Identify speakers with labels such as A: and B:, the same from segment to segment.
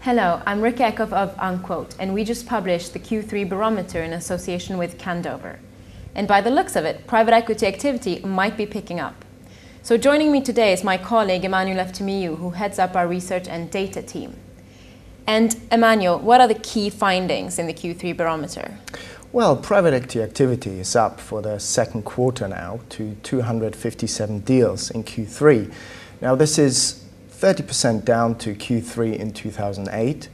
A: Hello, I'm Rikke Eckhoff of Unquote, and we just published the Q3 Barometer in association with Candover. And by the looks of it, private equity activity might be picking up. So joining me today is my colleague Emanuel Eftimiu, who heads up our research and data team. And Emanuel, what are the key findings in the Q3 Barometer?
B: Well, private equity activity is up for the second quarter now to 257 deals in Q3. Now this is 30% down to Q3 in 2008,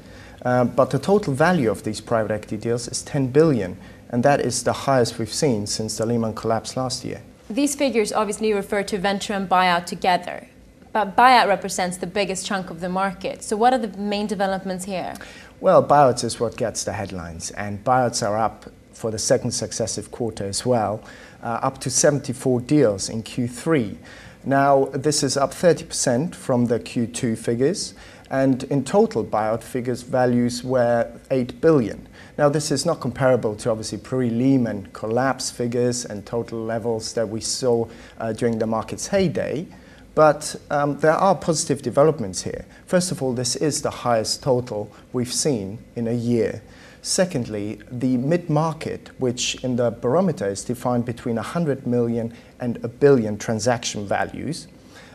B: but the total value of these private equity deals is 10 billion, and that is the highest we've seen since the Lehman collapse last year.
A: These figures obviously refer to venture and buyout together, but buyout represents the biggest chunk of the market. So what are the main developments here?
B: Well, buyouts is what gets the headlines, and buyouts are up for the second successive quarter as well, up to 74 deals in Q3. Now, this is up 30% from the Q2 figures, and in total buyout figures values were 8 billion. Now, this is not comparable to obviously pre-Lehman collapse figures and total levels that we saw during the market's heyday, but there are positive developments here. First of all, this is the highest total we've seen in a year. Secondly, the mid-market, which in the barometer is defined between 100 million and a billion transaction values,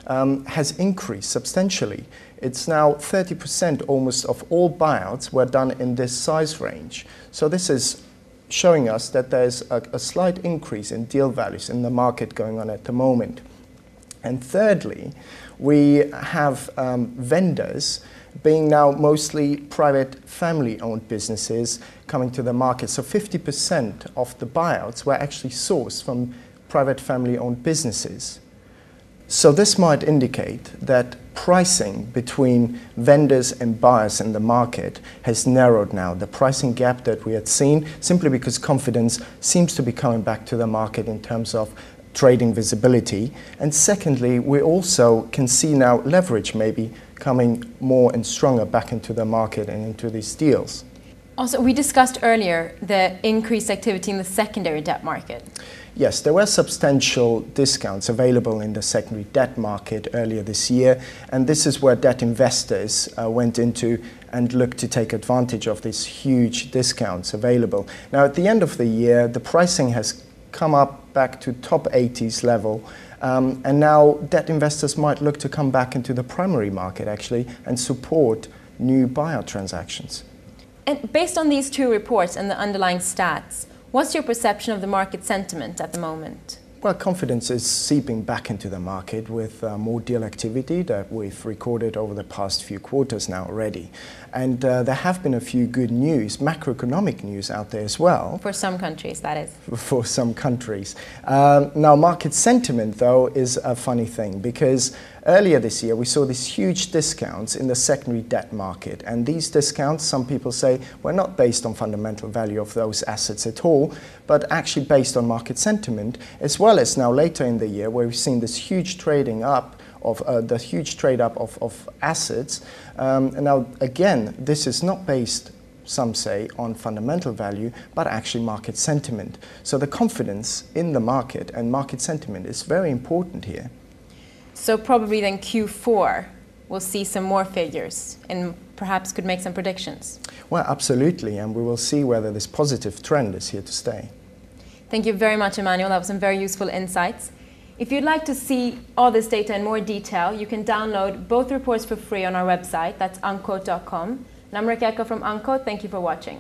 B: has increased substantially. It's now 30% almost of all buyouts were done in this size range. So this is showing us that there's a slight increase in deal values in the market going on at the moment. And thirdly, we have vendors being now mostly private family-owned businesses coming to the market. So 50% of the buyouts were actually sourced from private family-owned businesses. So this might indicate that pricing between vendors and buyers in the market has narrowed now. The pricing gap that we had seen, simply because confidence seems to be coming back to the market in terms of trading visibility. And secondly, we also can see now leverage maybe coming more and stronger back into the market and into these deals.
A: Also, we discussed earlier the increased activity in the secondary debt market.
B: Yes, there were substantial discounts available in the secondary debt market earlier this year, and this is where debt investors went into and looked to take advantage of these huge discounts available. Now, at the end of the year, the pricing has come up back to top 80s level, and now debt investors might look to come back into the primary market actually and support new buyout transactions.
A: And based on these two reports and the underlying stats, what's your perception of the market sentiment at the moment?
B: Well, confidence is seeping back into the market with more deal activity that we've recorded over the past few quarters now already. And there have been a few good news, macroeconomic news out there as well.
A: For some countries, that is.
B: For some countries. Now, market sentiment, though, is a funny thing because earlier this year we saw these huge discounts in the secondary debt market. And these discounts, some people say, were not based on fundamental value of those assets at all, but actually based on market sentiment, as well as now later in the year where we've seen this huge trading up of the huge trade up of assets. And now again, this is not based, some say, on fundamental value, but actually market sentiment. So the confidence in the market and market sentiment is very important here.
A: So probably then Q4 we'll see some more figures and perhaps could make some predictions.
B: Well, absolutely, and we will see whether this positive trend is here to stay.
A: Thank you very much, Emanuel. That was some very useful insights. If you'd like to see all this data in more detail, you can download both reports for free on our website. That's unquote.com. And I'm Rikke Eckhoff from Unquote. Thank you for watching.